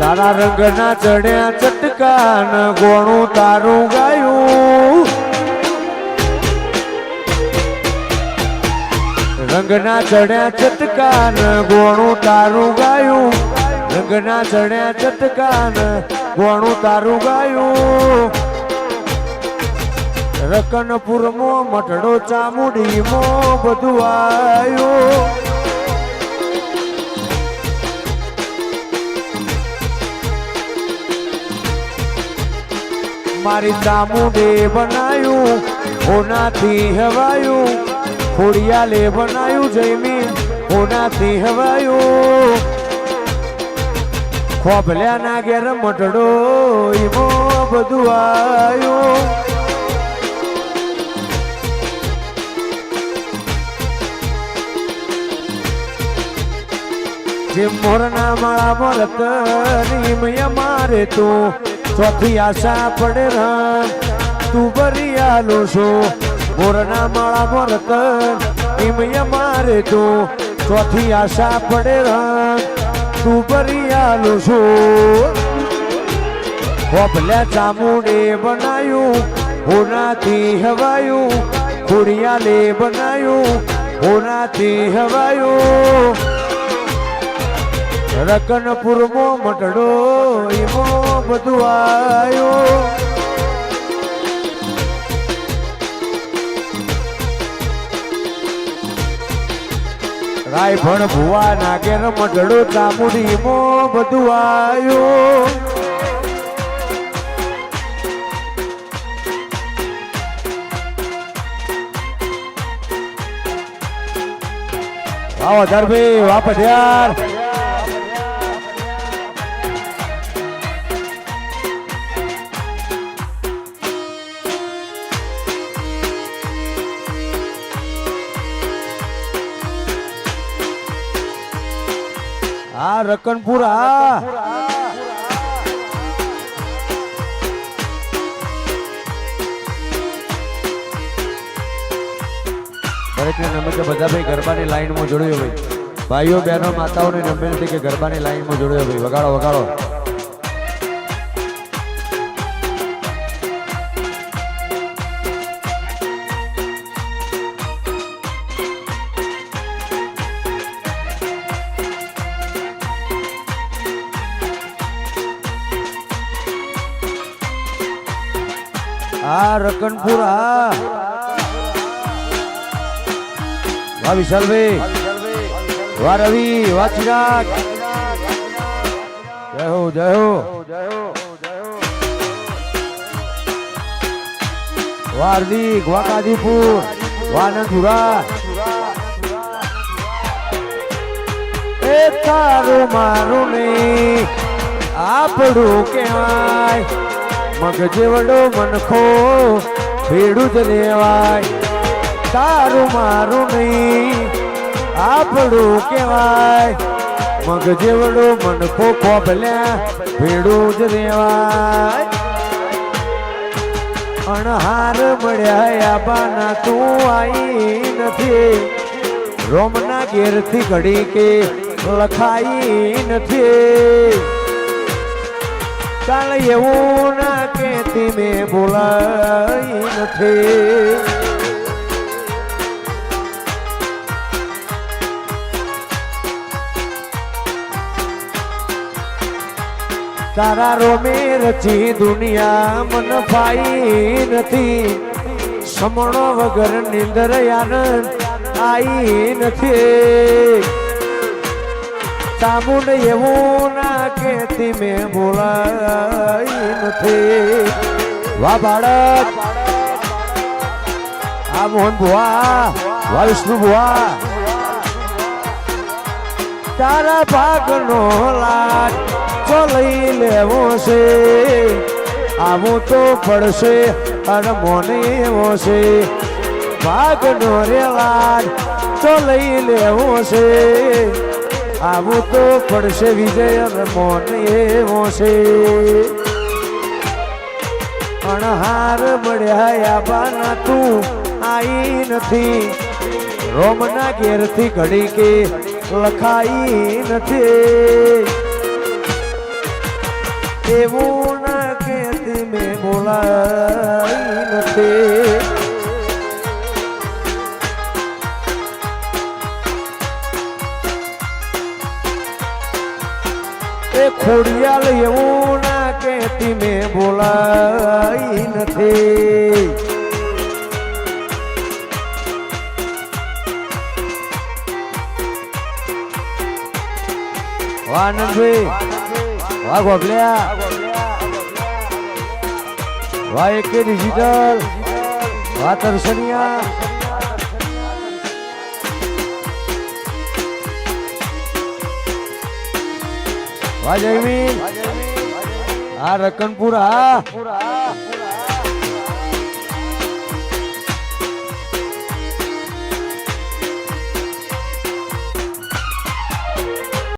તારા રંગના ચડ્યા ચટકાન ગોણું તારું ગાયું રંગના ચડ્યા ચટકાન ગોણું તારું ગાયું રંગના ચડ્યા ચટકાન ગોણું તારું ગાયું રકનપુરમાં મટડો ચામુંડીમાં બધું આયું મારી ચામુંડે બનાયું હોનાથી હવાયું ખોડિયાલે બનાયું જયમીન હોનાથી હવાયું ખોભલ્યા ના ઘેર મટડો એમાં બધું આયું જે મોરના માળા મરત મારે તું ચોથી આશા પડે રન તું બરિયાલો છો મોરના માળા મરત મારે તું ચોથી આશા પડે રન તું બરિયાલો છો ખોભલ્યા ચામુંડે બનાયું હોનાથી હવાયું ખોડિયાલે બનાયું હોનાથી હવાયું રકનપુરમાં મટડો એમાં બધું આયો રાયફળ ભુવા નાગેર મટડો ચામુંડીમાં બધું આયો વાહ ધરભાઈ વાહ પઢિયાર આ રકનપુર આ દરેકને નમ્ર બધા ભાઈ ગરબાની લાઈનમાં જોડ્યો ભાઈ ભાઈઓ બહેનો માતાઓને નમ્ર નથી કે ગરબાની લાઈનમાં જોડ્યો ભાઈ વગાડો વગાડો આ રકનપુર આ વાહ વિશાલભાઈ વાહ રવિ વાહ ચિરાગ જય હો જય હો વાહ હાર્દિક વાહ કાદીપુર વાહ નંદુરા એ તારું મારું નહીં આપણું કહેવાય મગજેવડો મનખો ભેડું જ લેવાય તારું મારું નહીં આપણું કહેવાય મગજેવડો મનખો ખોભલ્યા ભેડું જ લેવાય અણહાર મળ્યા આબાના તું આવી નથી રોમના ઘેરથી ઘડી કે લખાઈ નથી ચાલ એવું ના કેતી મેં બોલાઈ નથી તારા રોમે રચી દુનિયા મન ફાઈ નથી સમણો વગર નિંદર આનંદ આઈ નથી ચામુંડ એવું ના કેતી મેં બોલાઈ નથી વાહ બાળક આ મોહન ભુવા વાહ વિષ્ણુ ભુવા તારા ભાગનો લાગ તો લઈ લેવો છે આવું તો પડશે અને મોને એવો છે ભાગનો રે લાગ તો લઈ લેવો છે આવું તો પડશે વિજય અને મોને એવો છે અણહાર મળ્યા આબાના તું આઈ નથી રોમના ઘેરથી ઘડી કે લખાઈ નથી એવું ના કહેતી મેં બોલાઈ નથી એ ખોડિયાલ એવું ના કહેતી મેં બોલાઈ નથી વાહ નંદભાઈ વાહ ગોગલ્યા વાહ એકે ડિજિટલ વાહ તરસનિયા વાહ જયમીન આ રકનપુર હા